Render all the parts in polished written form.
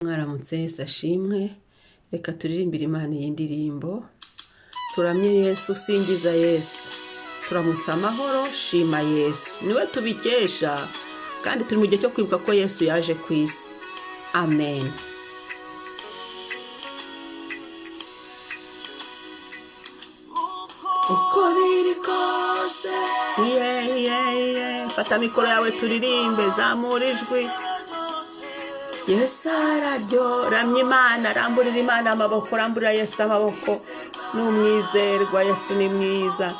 Mwaramutse Yesu ashimwe, reka turirimbire Imana iyi ndirimbo. Turamye Yesu, singiza Yesu, turamutse amahoro, shima Yesu, niwe tubikesha, kandi turi mu gihe cyo kwibuka ko Yesu yaje ku isi. Amen. Uko biri kose, fata mikoro yawe turirimbe, zamura ijwi. Yesu araryo, ramya Imana, ramburira Imana amaboko, ramburira Yesu amaboko. N'umwizerwa, Yesu ni mwiza.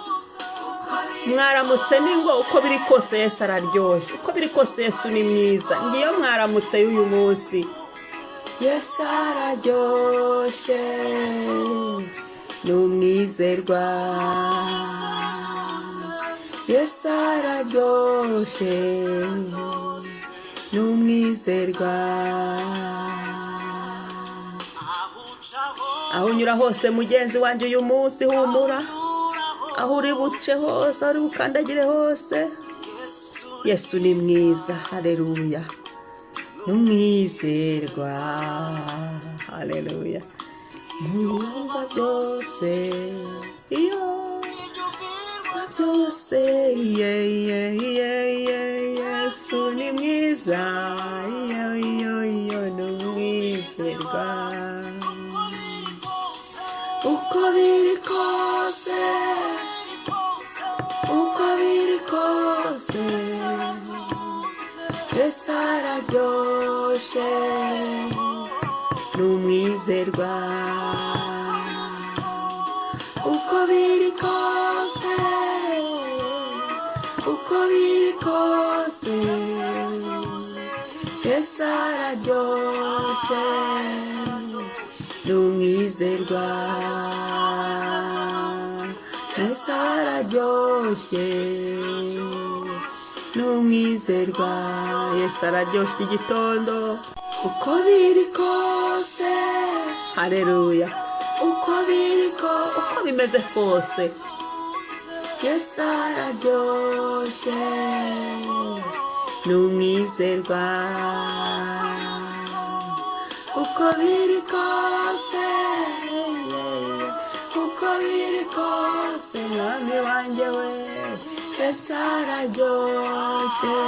Mwaramutse ningo, uko biri kose Yesu araryoshye, uko biri kose Yesu ni mwiza. Ngiyo mwaramutse y'uyu munsi. Yesu araryoshye, n'umwizerwa. Yesu araryoshye, n'umwizerwa. Aho unyura hose mugenzi wanjye uyu munsi humura, aho uri buce hose, aho uri bukandagire hose, Yesu ni mwiza. Haleluya, n'umwizerwa. Haleluya. Mwumva byose, iyo byose, Yesu ni mwiza, n'umwizerwa. Uko biri kose, uko biri kose, Yesu araryoshye, n'umwizerwa. Uko biri kose, uko biri kose, Yesu araryoshye, n'umwizerwa. Yesu araryoshye, n'umwizerwa. Yesu araryoshye igitondo. Uko biri kose, haleluya, uko biri kose, uko bimeze kose, Yesu araryoshye, n'umwizerwa. Uko biri kose, uko biri kose, mwami wanjye we, Yesu araryoshye,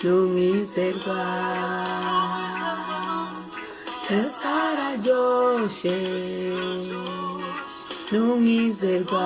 n'umwizerwa. Yesu araryoshye, n'umwizerwa.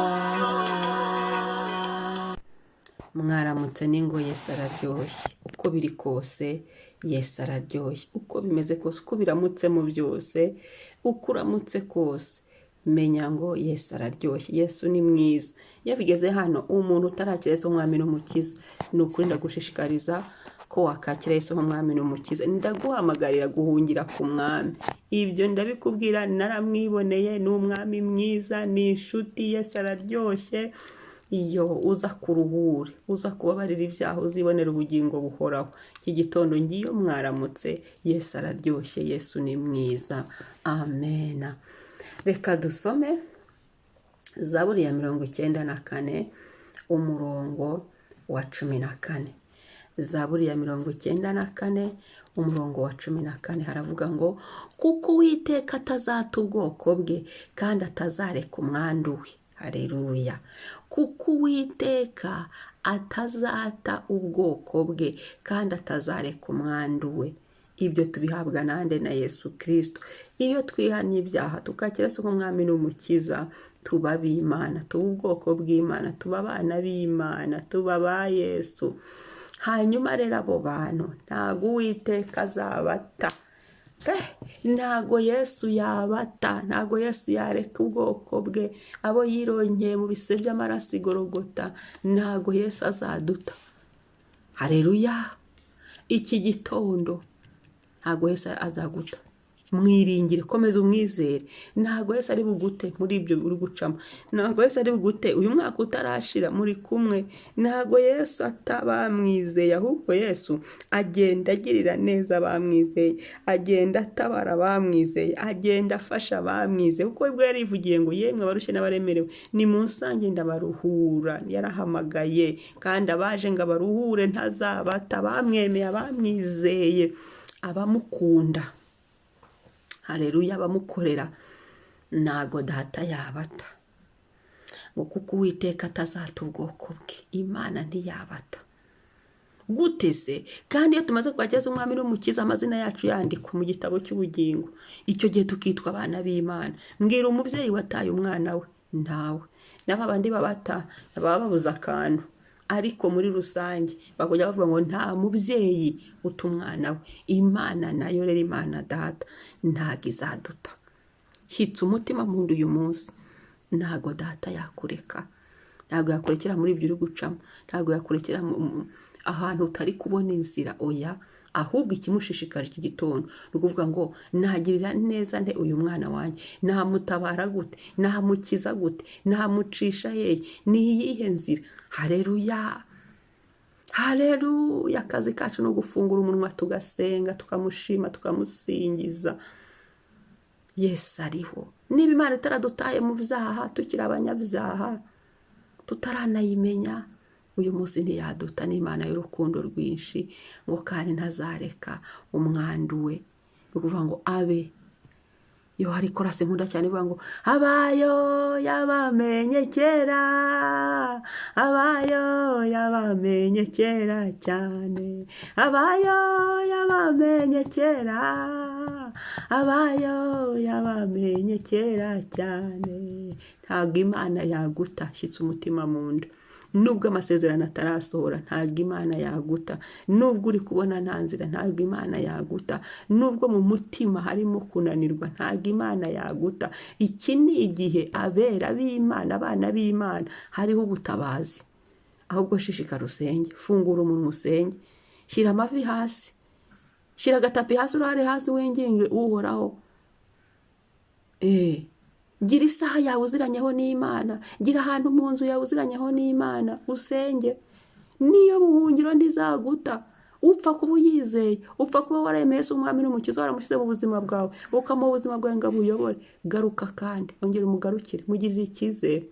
Mwaramutse ningo, Yesu araryoshye, uko biri kose Yesu araryoshye, uko bimeze kose, uko biramutse mu byose, uko uramutse kose, menya ngo Yesu araryoshye. Yesu ni mwiza. Iyo bigeze hano umuntu utarakira Yesu nk'umwami n'umukiza, ni ukuri ndagushishikariza ko wakakira Yesu nk'umwami n'umukiza. Ndaguhamagarira guhungira ku mwami. Ibyo ndabikubwira, naramwiboneye, ni umwami mwiza, ni inshuti. Yesu araryoshye. Iyo uza kuruhure, uza kubabarira ibyaha, uzibonera ubugingo buhoraho. Iki gitondo ngiyo mwaramutse, Yesu araryoshye, Yesu ni mwiza. Amen. Reka dusome Zaburi ya 94 umurongo wa 14. Zaburi ya 94 umurongo wa 14 haravuga ngo, kuko Uwiteka atazata ubwoko bwe kandi atazareka umwandu we. Haleluya. Kuko Uwiteka atazata ubwoko bwe kandi atazareka umwandu we. Ibyo tubihabwa nande? Na Yesu Kristo. Iyo twihanye ibyaha tukakira Yesu nk'umwami n'umukiza, tuba ab'Imana, tuba ubwoko bw'Imana, tuba abana b'Imana, tuba ba Yesu. Hanyuma rero abo bantu ntago Uwiteka azabata, ntago Yesu yabata, ntago Yesu yareka ubwoko bwe. Abo yirongeye mu bise by'amaraso igorogota, ntago Yesu azaduta. Haleluya. Iki gitondo ntago Yesu azaguta. Mwiringire, komeza umwizere. Ntago Yesu ari bugute muri ibyo uri gucamo. Ntago Yesu ari bugute uyu mwaka utarashira muri kumwe. Ntago Yesu atabamwizeye, ahubwo Yesu agenda agirira neza abamwizeye, agenda atabara abamwizeye, agenda afasha abamwizeye. Kuko ubwo yarivugiye ngo yemwe abarushye n'abaremerewe nimunsange ndabaruhura. Yarahamagaye kandi abaje ngo abaruhure ntazabata, bamwemeye abamwizeye. abamukunda, haleluya, abamukorera ntago data yabata, ngo kuko Uwiteka atazata ubwoko bwe, Imana ntiyabata. Gute se? Kandi iyo tumaze kwakira umwami n'umukiza, amazina yacu yandikwa mu gitabo cy'ubugingo, icyo gihe tukitwa abana b'Imana. Mbwira umubyeyi wataye umwana we, ntawe. N'aba bandi babata baba babuze akantu, ariko muri rusange bakujya bavuga ngo nta mubyeyi uta umwana we. Imana nayo rero, Imana data ntago izaduta. Shyitsa umutima mu nda uyu munsi, ntago data yakureka, ntago yakurekera muri ibyo uri gucamo, ntago yakurekera ahantu utari kubona inzira, oya. Ahubwo ikimushishikaje iki gitondo ni ukuvuga ngo nagirira neza nde uyu mwana wanjye, namutabara gute, namukiza gute, namucisha hehe, ni iyihe nzira? Haleluya, haleluya. Akazi kacu no gufungura umunwa tugasenga, tukamushima, tukamusingiza. Yesu ariho. Niba Imana itaradutaye mu byaha, tukiri abanyabyaha tutaranayimenya, uyu munsi ntiyaduta. N'Imana y'urukundo rwinshi, ngo kandi ntazareka umwandu we. Ni ukuvuga ngo abe yo, hari korasi nkunda cyane ivuga ngo abayo yabamenye kera, abayo yabamenye kera cyane, abayo yabamenye kera, abayo yabamenye kera cyane. Ntabwo Imana yaguta. Shyitsa umutima mu nda. Nubwo amasezerano atarasohora, ntabwo Imana yaguta. Nubwo uri kubona nta nzira, ntabwo Imana yaguta. Nubwo mu mutima harimo kunanirwa, ntabwo Imana yaguta. Iki ni igihe abera b'Imana, abana b'Imana, hariho ubutabazi. Ahubwo shishikara usenge, fungura umunwa usenge, shyira amavi hasi, shyira agatapi hasi, urare hasi, winginge Uhoraho. Gira isaha yawe uziranyeho n'Imana, gira ahantu mu nzu yawe uziranyeho n'Imana, usenge. Niyo buhungiro ndizaguta. Upfa kuba uyizeye, upfa kuba waremeye Yesu umwami n'umukiza, waramushyize mu buzima bwawe, ukamuha ubuzima bwawe ngo abuyobore, garuka kandi ongera umugarukire, mugirire icyizere,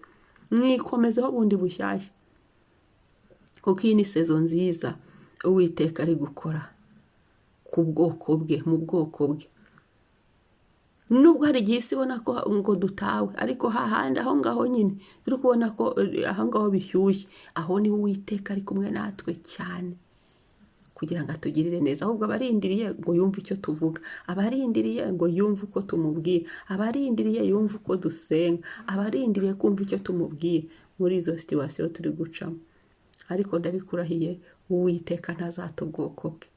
mwikomezeho bundi bushyashya, kuko iyi ni sezo nziza Uwiteka ari gukora ku bwoko bwe, mu bwoko bwe. Nubwo hari igihe isi ibona ko ngo dutawe, ariko hahandi aho ngaho nyine turi kubona ko aho ngaho bishyushye, aho niho Uwiteka ari kumwe natwe cyane, kugira ngo atugirire neza. Ahubwo abarindiriye ngo yumve icyo tuvuga, abarindiriye ngo yumve uko tumubwira, abarindiriye yumve uko dusenga, abarindiriye kumva icyo tumubwira muri izo situwasiyo turi gucamo. Ariko ndabikurahiye, Uwiteka ntazata ubwoko bwe.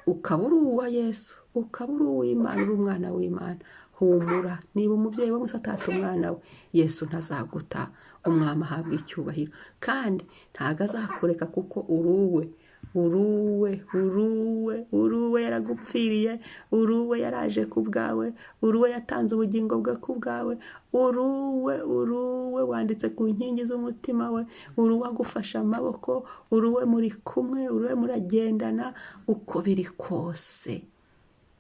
Ukaba uri uwa Yesu, ukaba uri uw'Imana, uri umwana w'Imana, humura. Niba umubyeyi we atata umwana we, Yesu ntazaguta. Umwami ahabwa icyubahiro, kandi ntago azakureka, kuko uruwe, uruwe yaragupfiriye, uruwe yaraje ku bwawe, uruwe yatanze ubugingo bwe ku bwawe, uruwe wanditse ku nkingi z'umutima we, uruwe agufasha amaboko, uruwe muri kumwe, uruwe muragendana. Uko biri kose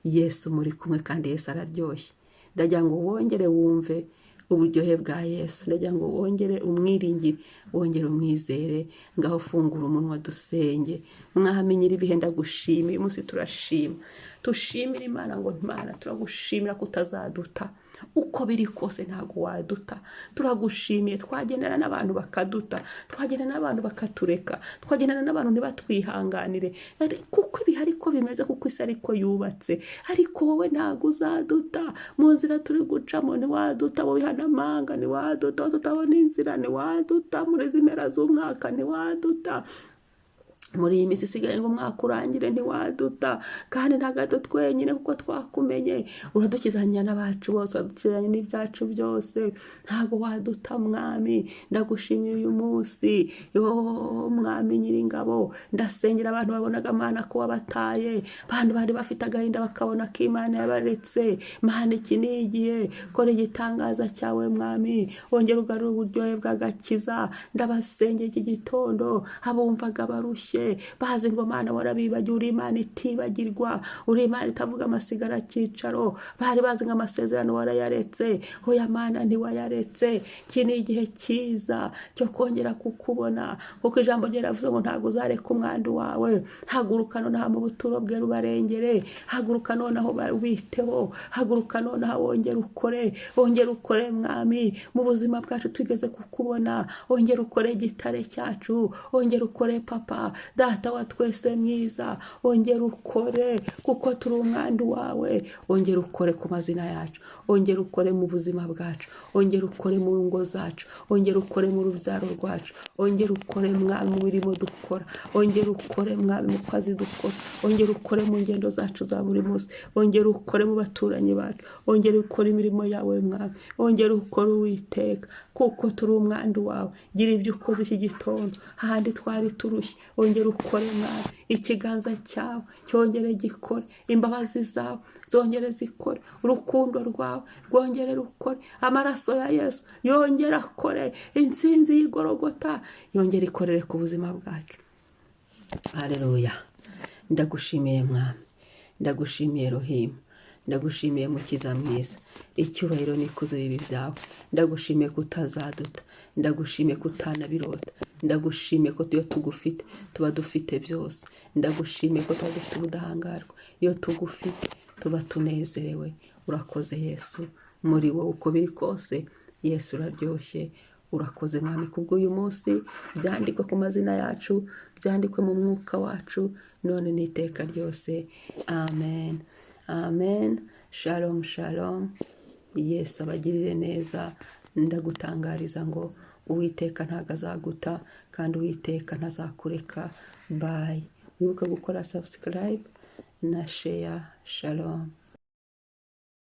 Yesu muri kumwe, kandi Yesu araryoshye. Ndagira ngo wongere wumve uburyohe bwa Yesu, ndagira ngo wongere umwiringire, wongere umwizere. Ngaho fungura umunwa dusenge. Mwami nyir'ibihe, ndagushima. Uyu munsi turashima, tushimira Imana ngo Imana turagushimira ko utazaduta. Uko biri kose ntago waduta. Turagushimiye. Twagendana n'abantu bakaduta, twagendana n'abantu bakatureka, twagendana n'abantu ntibatwihanganire, kuko ibi ariko bimeze, kuko isi ariko yubatse. Ariko wowe ntago uzaduta. Mu nzira turi gucamo ntiwaduta, mu bihanamanga ntiwaduta, tutabona inzira ntiwaduta, muri izi mpera z'umwaka ntiwaduta, muri iyi minsi isigaye ngo umwaka urangire ntiwaduta. Kandi ntabwo twenyine, kuko twakumenye, uradukizanya n'abacu bose, uradukizanya n'ibyacu byose. Ntabwo waduta Mwami. Ndagushimiye uyu munsi, Mwami nyir'ingabo. Ndasengera abantu babonaga Mana ko wabataye, abantu bari bafite agahinda bakabona ko Imana yabaretse. Mana, iki ni igihe, kora igitangaza cyawe Mwami, wongera ugarura uburyohe bw'agakiza. Ndabasengera iki gitondo, abumvaga barushye, baje bazi ngo Mana warabibagiwe, uri Imana itibagirwa, uri Imana itavuga amasigara cyicaro, bari bazi ngo amasezerano warayaretse, hoya Mana ntiwayaretse. Iki ni igihe cyiza cyo kongera kukubona, kuko ijambo rye ravuze ngo ntabwo uzareka umwandu wawe. Haguruka nonaha mu buturo bwe rubarengere, haguruka nonaho witeho, haguruka nonaha wongera ukore, wongera ukore Mwami mu buzima bwacu twigeze kukubona, wongera ukore gitare cyacu, wongera ukore Papa Data wa twese mwiza, wongera ukore kuko turi umwandu wawe, wongera ukore ku mazina yacu, wongera ukore mu buzima bwacu, wongera ukore mu ngo zacu, wongera ukore mu rubyaro rwacu, wongera ukore Mwami mu mirimo dukora, wongera ukore Mwami mu kazi dukora, wongera ukore mu ngendo zacu za buri munsi, wongera ukore mu baturanyi bacu, wongera ukore imirimo yawe Mwami, wongera ukore Uwiteka kuko turi umwandu wawe. Gira ibyo ukoze iki gitondo, ahandi twari turushye, wongera ukore Mwami, ikiganza cyawe cyongere gikore, imbabazi zawe zongere zikore, urukundo rwawe rwongere rukore, amaraso ya Yesu yongere akore, intsinzi y'igorogota yongere ikorere ku buzima bwacu. Haleluya. Ndagushimiye Mwami, ndagushimiye Rohima, ndagushimiye Mukiza mwiza, icyubahiro n'ikuzo bibi byawe. Ndagushimiye kutazaduta, ndagushimiye kutanabirota, ndagushimiye ko iyo tugufite tuba dufite byose, ndagushimiye ko tuba dufite ubudahangarwa, iyo tugufite tuba tunezerewe. Urakoze Yesu, muri wowe uko biri kose Yesu uraryoshye. Urakoze Mwami kubw'uyu munsi, byandikwe ku mazina yacu, byandikwe mu mwuka wacu, none n'iteka ryose. Amen, amen. Shalom, shalom. Yesu abagirire neza. Ndagutangariza ngo Uwiteka ntago azaguta, kandi Uwiteka ntazakureka. Bye. Wibuke gukora subscribe na share. Shalom.